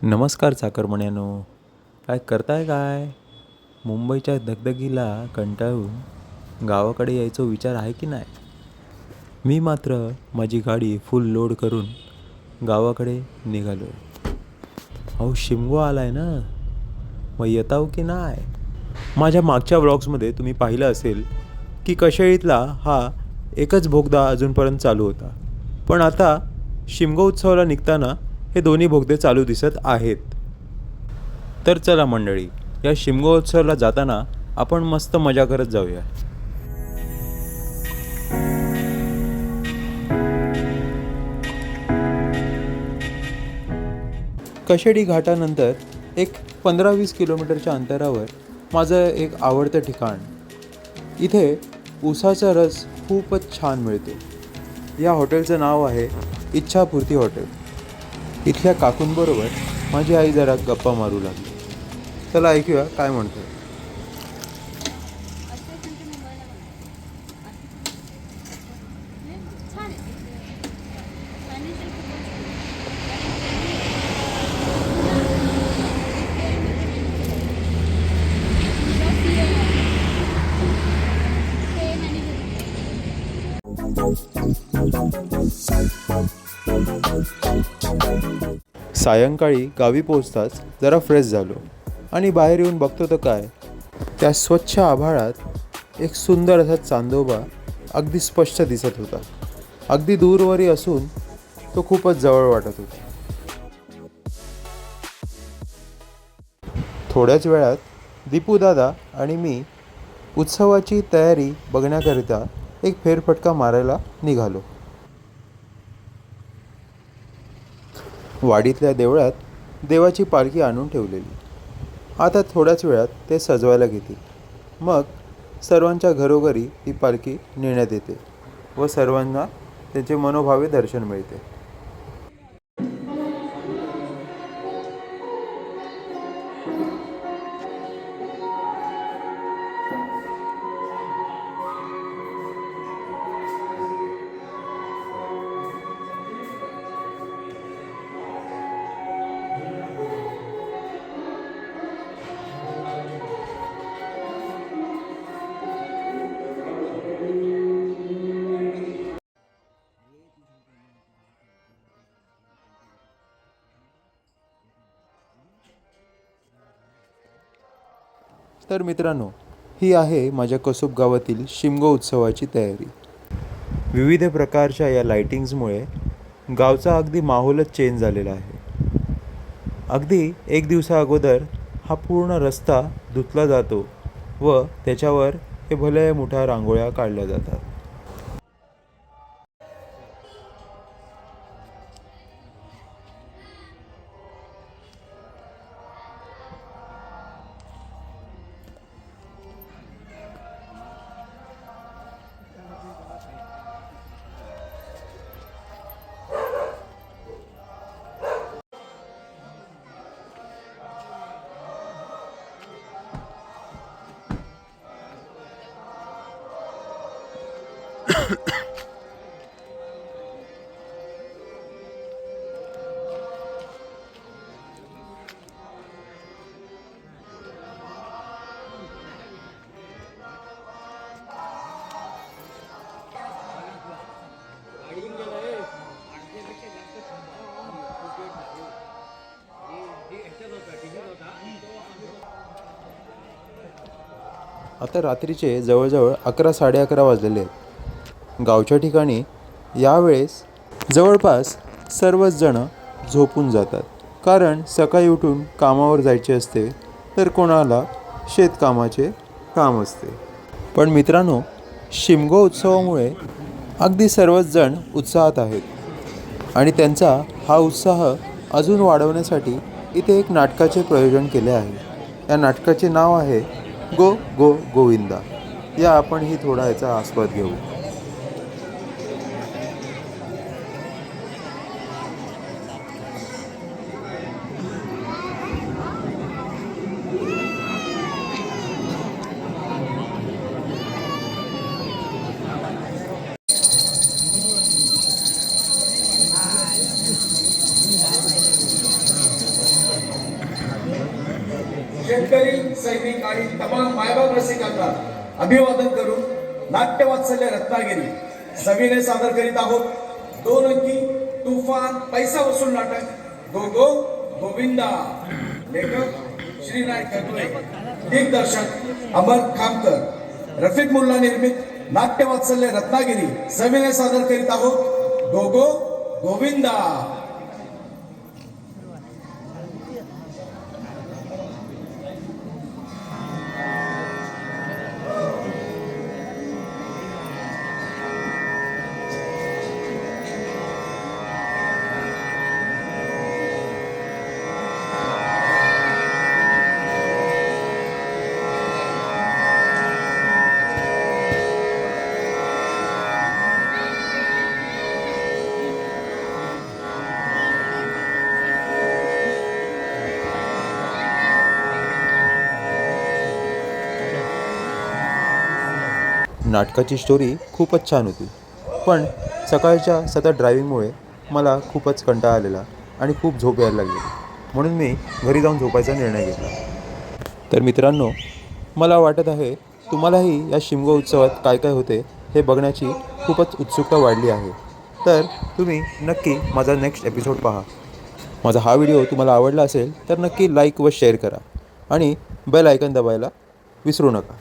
नमस्कार चाकरमण्यांनो, काय करताय काय? मुंबईच्या दगदगीला कंटाळून गावाकडे यायचा विचार आहे की नाही? मी मात्र माझी गाडी फुल लोड करून गावाकडे निघालो आहे. अहो शिमगो आलाय ना, मग येताव की नाही? माझ्या मागच्या व्लॉग्समध्ये तुम्ही पाहिलं असेल की कशेळीतला हा एकच बोगदा अजूनपर्यंत चालू होता, पण आता शिमगो उत्सवाला निघताना हे दोन्ही बोगदे चालू दिसत आहेत. तर चला मंडळी, या शिमगोत्सवाला जाताना आपण मस्त मजा करत जाऊया. कशेडी घाटानंतर एक 15-20 किलोमीटरच्या अंतरावर माझं एक आवडतं ठिकाण. इथे ऊसाचा रस खूपच छान मिळतो. या हॉटेलचं नाव आहे इच्छापूर्ती हॉटेल. इथल्या काकूंबरोबर माझी आई जरा गप्पा मारू लागली. चला ऐकूया काय म्हणतो. सायंकाळी गावी पोचताच जरा फ्रेश झालो आणि बाहेर येऊन बघतो तर काय, त्या स्वच्छ आभाळात एक सुंदर असा चांदोबा अगदी स्पष्ट दिसत होता. अगदी दूरवरी असून तो खूपच जवळ वाटत होता. थोड्याच वेळात दीपूदादा आणि मी उत्सवाची तयारी बघण्याकरिता एक फेरफटका मारायला निघालो. वाडीतल्या देवळात देवाची पालखी आणून ठेवलेली. आता थोड्याच वेळात ते सजवायला घेतील. मग सर्वांच्या घरोघरी ती पालखी नेण्यात येते व सर्वांना त्याचे मनोभावे दर्शन मिळते. तर मित्रांनो, ही आहे माझ्या कसोब गावातील शिमगो उत्सवाची तयारी. विविध प्रकारच्या या लाइटिंग्समुळे गावचा अगदी माहोलच चेंज झालेला आहे. अगदी एक दिवसा अगोदर हा पूर्ण रस्ता धुतला जातो व त्याच्यावर हे भल्या मोठ्या रांगोळ्या काढल्या जातात. आता रात्रीचे जवळजवळ 11-11:30 वाजलेले आहेत. गावच्या ठिकाणी यावेळेस जवळपास सर्वच जण झोपून जातात, कारण सकाळी उठून कामावर जायचे असते, तर कोणाला शेतकामाचे काम असते. पण मित्रांनो, शिमगो उत्सवामुळे अगदी सर्वच जण उत्साहात आहेत आणि त्यांचा हा उत्साह अजून वाढवण्यासाठी इथे एक नाटकाचे प्रयोजन केले आहे. या नाटकाचे नाव आहे गो गो गोविंदा. या आपणही थोडा याचा आस्वाद घेऊ. शेतकरी सैनिक आणि तमाम मायबाप रसिकांना अभिवादन करून नाट्यवात्सल्य रत्नागिरी सविने सादर करीत आहोत 2 अंकी तुफान पैसा वसूल नाटक गो गो गोविंदा. लेखक श्रीनाय कटुळे, दिग्दर्शक अमर खामकर, रफिक मुल्ला निर्मित नाट्यवात्सल्य रत्नागिरी सविने सादर करीत आहोत गो गो गोविंदा. नाटकाची स्टोरी खूपच छान होती, पण सकाळच्या सतत ड्रायव्हिंगमुळे मला खूपच कंटाळा आलेला आणि खूप झोप यायला लागली. म्हणून मी घरी जाऊन झोपायचा निर्णय घेतला. तर मित्रांनो, मला वाटत आहे तुम्हालाही या शिमगो उत्सवात काय काय होते हे बघण्याची खूपच उत्सुकता वाढली आहे. तर तुम्ही नक्की माझा नेक्स्ट एपिसोड पहा. माझा हा व्हिडिओ तुम्हाला आवडला असेल तर नक्की लाईक व शेअर करा आणि बेल आयकॉन दाबायला विसरू नका.